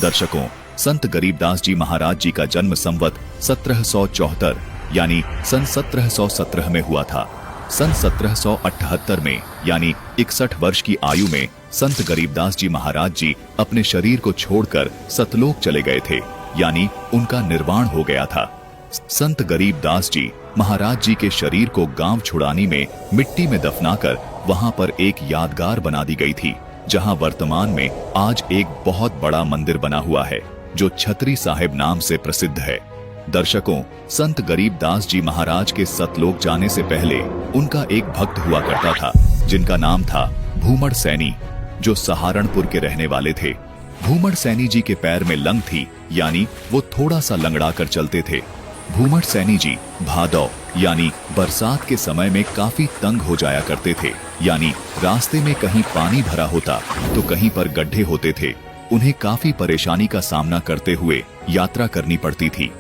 दर्शकों, संत गरीबदास जी महाराज जी का जन्म संवत 1774 यानी सन 1717 में हुआ था। सन 1778 में यानी 61 वर्ष की आयु में संत गरीबदास जी महाराज जी अपने शरीर को छोड़कर सतलोक चले गए थे, यानी उनका निर्वाण हो गया था। संत गरीबदास जी महाराज जी के शरीर को गांव छुड़ानी में मिट्टी में दफनाकर वहां पर एक यादगार बना दी गई थी, जहां वर्तमान में आज एक बहुत बड़ा मंदिर बना हुआ है जो छतरी साहिब नाम से प्रसिद्ध है। दर्शकों, संत गरीबदास जी महाराज के सतलोक जाने से पहले उनका एक भक्त हुआ करता था जिनका नाम था भूमड़ सैनी, जो सहारनपुर के रहने वाले थे। भूमड़ सैनी जी के पैर में लंग थी, यानी वो थोड़ा सा लंगड़ा कर चलते थे। भूमड़ सैनी जी भादौ यानी बरसात के समय में काफी तंग हो जाया करते थे, यानी रास्ते में कहीं पानी भरा होता तो कहीं पर गड्ढे होते थे। उन्हें काफी परेशानी का सामना करते हुए यात्रा करनी पड़ती थी।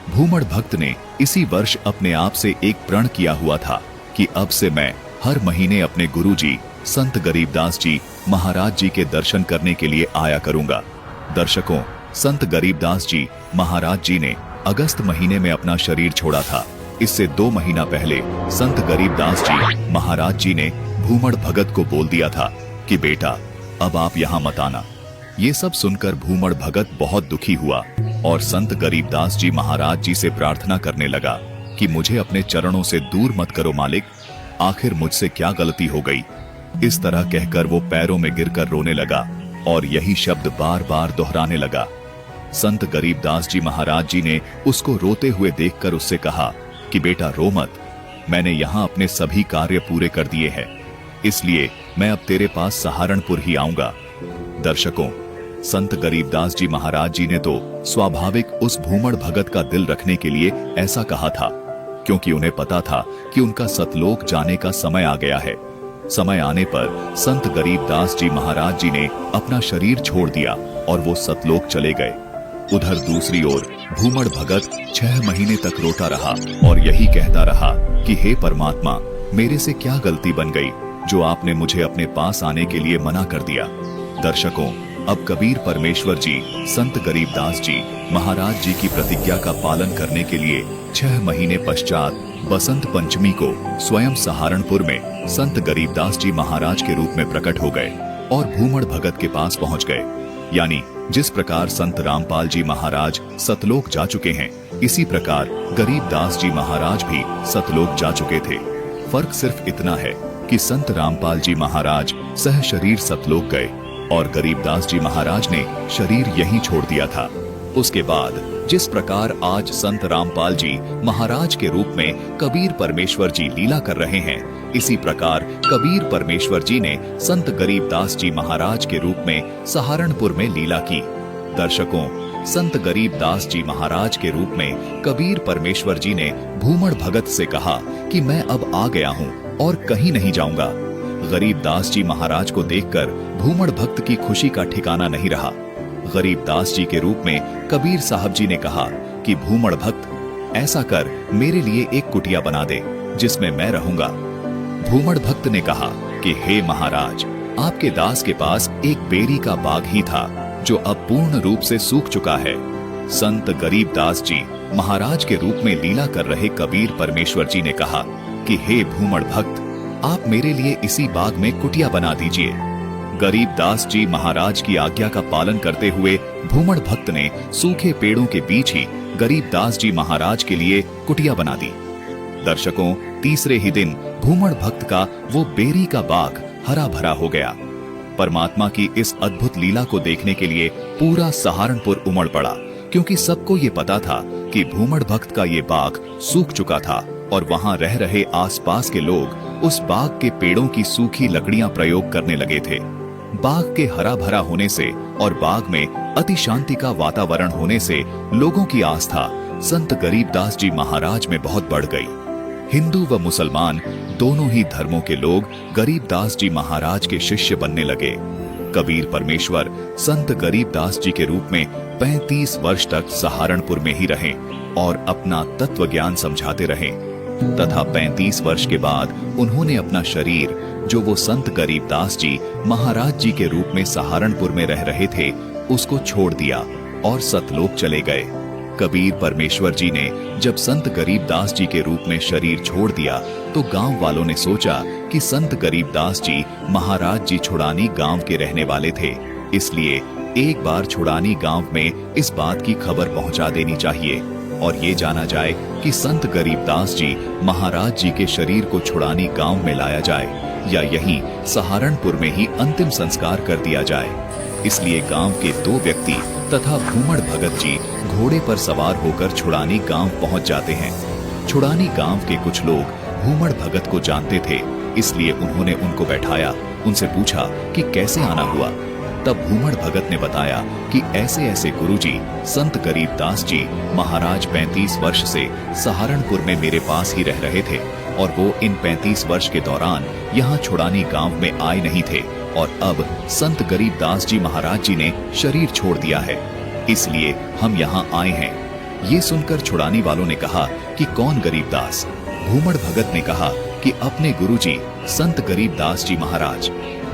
भूमड़ भक्त ने इसी वर्ष अपने आप से एक प्रण किया हुआ था कि अब से मैं हर महीने अपने गुरुजी संत गरीबदास जी महाराज जी के दर्शन करने के लिए आया करूंगा। दर्शकों, संत गरीबदास जी महाराज जी ने अगस्त महीने में अपना शरीर छोड़ा था। इससे 2 महीना पहले संत गरीबदास जी महाराज जी ने भूमड़ भगत को बोल दिया था कि बेटा अब आप यहाँ मत आना। ये सब सुनकर भूमड़ भगत बहुत दुखी हुआ और संत गरीबदास जी महाराज जी से प्रार्थना करने लगा कि मुझे अपने चरणों से दूर मत करो मालिक, आखिर मुझसे क्या गलती हो गई। इस तरह कहकर वो पैरों में गिरकर रोने लगा और यही शब्द बार बार दोहराने लगा। संत गरीबदास जी महाराज जी ने उसको रोते हुए देखकर उससे कहा कि बेटा रो मत, मैंने यहाँ अपने सभी कार्य पूरे कर दिए हैं, इसलिए मैं अब तेरे पास सहारनपुर ही आऊंगा। दर्शकों, संत गरीबदास जी महाराज जी ने तो स्वाभाविक उस भूमड़ भगत का दिल रखने के लिए ऐसा कहा था, क्योंकि उन्हें पता था कि उनका सतलोक जाने का समय आ गया है। समय आने पर संत गरीबदास जी महाराज जी ने अपना शरीर छोड़ दिया और वो सतलोक चले गए। उधर दूसरी ओर भूमड़ भगत 6 महीने तक रोता रहा और यही कहता रहा कि हे परमात्मा, मेरे से क्या गलती बन गई जो आपने मुझे अपने पास आने के लिए मना कर दिया। दर्शकों, अब कबीर परमेश्वर जी संत गरीबदास जी महाराज जी की प्रतिज्ञा का पालन करने के लिए 6 महीने पश्चात बसंत पंचमी को स्वयं सहारनपुर में संत गरीबदास जी महाराज के रूप में प्रकट हो गए और भूमड़ भगत के पास पहुंच गए। यानी जिस प्रकार संत रामपाल जी महाराज सतलोक जा चुके हैं, इसी प्रकार गरीबदास जी महाराज भी सतलोक जा चुके थे। फर्क सिर्फ इतना है कि संत रामपाल जी महाराज सह शरीर सतलोक गए और गरीबदास जी महाराज ने शरीर यहीं छोड़ दिया था। उसके बाद जिस प्रकार आज संत रामपाल जी महाराज के रूप में कबीर परमेश्वर जी लीला कर रहे हैं, इसी प्रकार कबीर परमेश्वर जी ने संत गरीबदास जी महाराज के रूप में सहारनपुर में लीला की। दर्शकों, संत गरीबदास जी महाराज के रूप में कबीर परमेश्वर जी ने भूमड़ भगत से कहा कि मैं अब आ गया हूँ और कहीं नहीं जाऊंगा। गरीबदास जी महाराज को देखकर भूमड़ भक्त की खुशी का ठिकाना नहीं रहा। गरीबदास जी के रूप में कबीर साहब जी ने कहा कि भूमड़ भक्त, ऐसा कर मेरे लिए एक कुटिया बना दे जिसमें मैं रहूंगा। भूमड़ भक्त ने कहा कि हे महाराज, आपके दास के पास एक बेरी का बाग ही था जो अब पूर्ण रूप से सूख चुका है। संत गरीबदास जी महाराज के रूप में लीला कर रहे कबीर परमेश्वर जी ने कहा कि हे भूमड़ भक्त, आप मेरे लिए इसी बाग में कुटिया बना दीजिए। गरीबदास जी महाराज की आज्ञा का पालन करते हुए भूमड़ भक्त ने सूखे पेड़ों के बीच ही गरीबदास जी महाराज के लिए कुटिया बना दी। दर्शकों, तीसरे ही दिन भूमड़ भक्त का वो बेरी का बाग हरा भरा हो गया। परमात्मा की इस अद्भुत लीला को देखने के लिए पूरा सहारनपुर उमड़ पड़ा, क्योंकि सबको ये पता था कि भूमड़ भक्त का ये बाग सूख चुका था और वहां रह रहे आसपास के लोग उस बाग के पेड़ों की सूखी लकड़ियां प्रयोग करने लगे थे। बाग के हरा भरा होने से और बाग में अति शांति का वातावरण होने से लोगों की आस्था संत गरीबदास जी महाराज में बहुत बढ़ गई। हिंदू व मुसलमान दोनों ही धर्मों के लोग गरीबदास जी महाराज के शिष्य बनने लगे। कबीर परमेश्वर संत गरीबदास जी के रूप में 35 वर्ष तक सहारनपुर में ही रहे और अपना तत्व ज्ञान समझाते रहे तथा 35 वर्ष के बाद उन्होंने अपना शरीर, जो वो संत गरीबदास जी महाराज जी के रूप में सहारनपुर में रह रहे थे, उसको छोड़ दिया और सतलोक चले गए। कबीर परमेश्वर जी ने जब संत गरीबदास जी के रूप में शरीर छोड़ दिया तो गांव वालों ने सोचा कि संत गरीबदास जी महाराज जी छुड़ानी गांव के रहने वाले थे, इसलिए एक बार छुड़ानी गांव में इस बात की खबर पहुंचा देनी चाहिए और ये जाना जाए कि संत गरीबदास जी महाराज जी के शरीर को छुड़ानी गांव में लाया जाए या यहीं सहारनपुर में ही अंतिम संस्कार कर दिया जाए। इसलिए गांव के 2 व्यक्ति तथा भूमड़ भगत जी घोड़े पर सवार होकर छुड़ानी गांव पहुंच जाते हैं। छुड़ानी गांव के कुछ लोग भूमड़ भगत को जानते थे, इसलिए उन्होंने उनको बैठाया, उनसे पूछा कि कैसे आना हुआ। तब भूमड़ भगत ने बताया कि ऐसे ऐसे गुरुजी संत गरीबदास जी महाराज 35 वर्ष से सहारनपुर में मेरे पास ही रह रहे थे और वो इन 35 वर्ष के दौरान यहाँ छुड़ानी गांव में आए नहीं थे और अब संत गरीबदास जी महाराज जी ने शरीर छोड़ दिया है, इसलिए हम यहाँ आए हैं। ये सुनकर छुड़ानी वालों ने कहा कि कौन गरीबदास? भूमड़ भगत ने कहा कि अपने गुरुजी संत गरीबदास जी महाराज।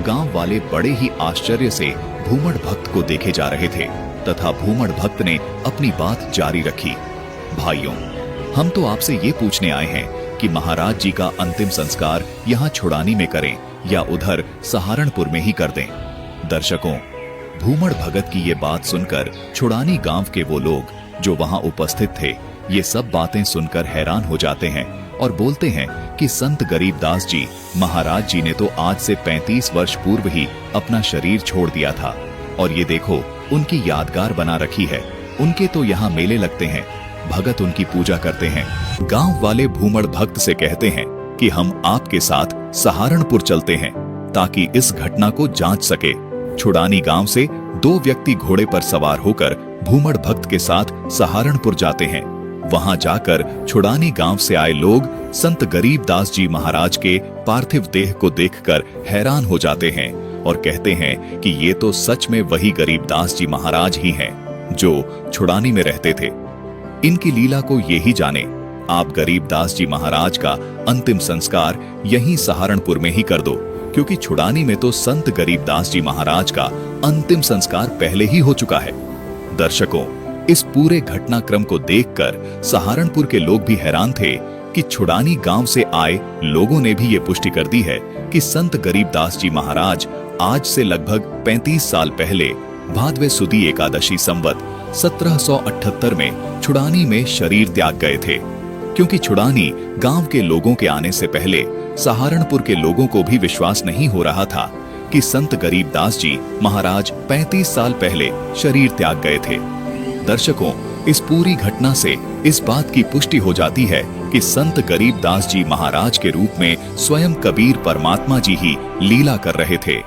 गांव वाले बड़े ही आश्चर्य से भूमड़ भक्त को देखे जा रहे थे तथा भूमड़ भक्त ने अपनी बात जारी रखी। भाइयों, हम तो आपसे ये पूछने आए हैं कि महाराज जी का अंतिम संस्कार यहाँ छुड़ानी में करें या उधर सहारनपुर में ही कर दें। दर्शकों, भूमड़ भगत की ये बात सुनकर छुड़ानी गांव के वो लोग जो वहां उपस्थित थे ये सब बातें सुनकर हैरान हो जाते हैं और बोलते हैं कि संत गरीबदास जी महाराज जी ने तो आज से 35 वर्ष पूर्व ही अपना शरीर छोड़ दिया था और ये देखो उनकी यादगार बना रखी है। उनके तो यहाँ मेले लगते हैं, भगत उनकी पूजा करते हैं। गांव वाले भूमड़ भक्त से कहते हैं कि हम आपके साथ सहारनपुर चलते हैं ताकि इस घटना को जांच सके। छुड़ानी गांव से 2 व्यक्ति घोड़े पर सवार होकर भूमड़ भक्त के साथ सहारनपुर जाते हैं। वहां जाकर छुड़ानी गांव से आए लोग संत गरीबदास जी महाराज के पार्थिव देह को देखकर हैरान हो जाते हैं और कहते हैं कि ये तो सच में वही गरीबदास जी महाराज ही हैं जो छुड़ानी में रहते थे। इनकी लीला को ये ही जाने। आप गरीबदास जी महाराज का अंतिम संस्कार यहीं सहारनपुर में ही कर दो, क्योंकि छुड़ानी में तो संत गरीबदास जी महाराज का अंतिम संस्कार पहले ही हो चुका है। दर्शकों, इस पूरे घटनाक्रम को देखकर सहारनपुर के लोग भी हैरान थे कि छुड़ानी गांव से आए लोगों ने भी ये पुष्टि कर दी है कि संत गरीबदास जी महाराज आज से लगभग 35 साल पहले भादवे सुदी एकादशी संवत 1778 में छुड़ानी में शरीर त्याग गए थे। क्योंकि छुड़ानी गांव के लोगों के आने से पहले सहारनपुर के लोगों को भी विश्वास नहीं हो रहा था कि संत गरीबदास जी महाराज 35 साल पहले शरीर त्याग गए थे। दर्शकों, इस पूरी घटना से इस बात की पुष्टि हो जाती है कि संत गरीबदास जी महाराज के रूप में स्वयं कबीर परमात्मा जी ही लीला कर रहे थे।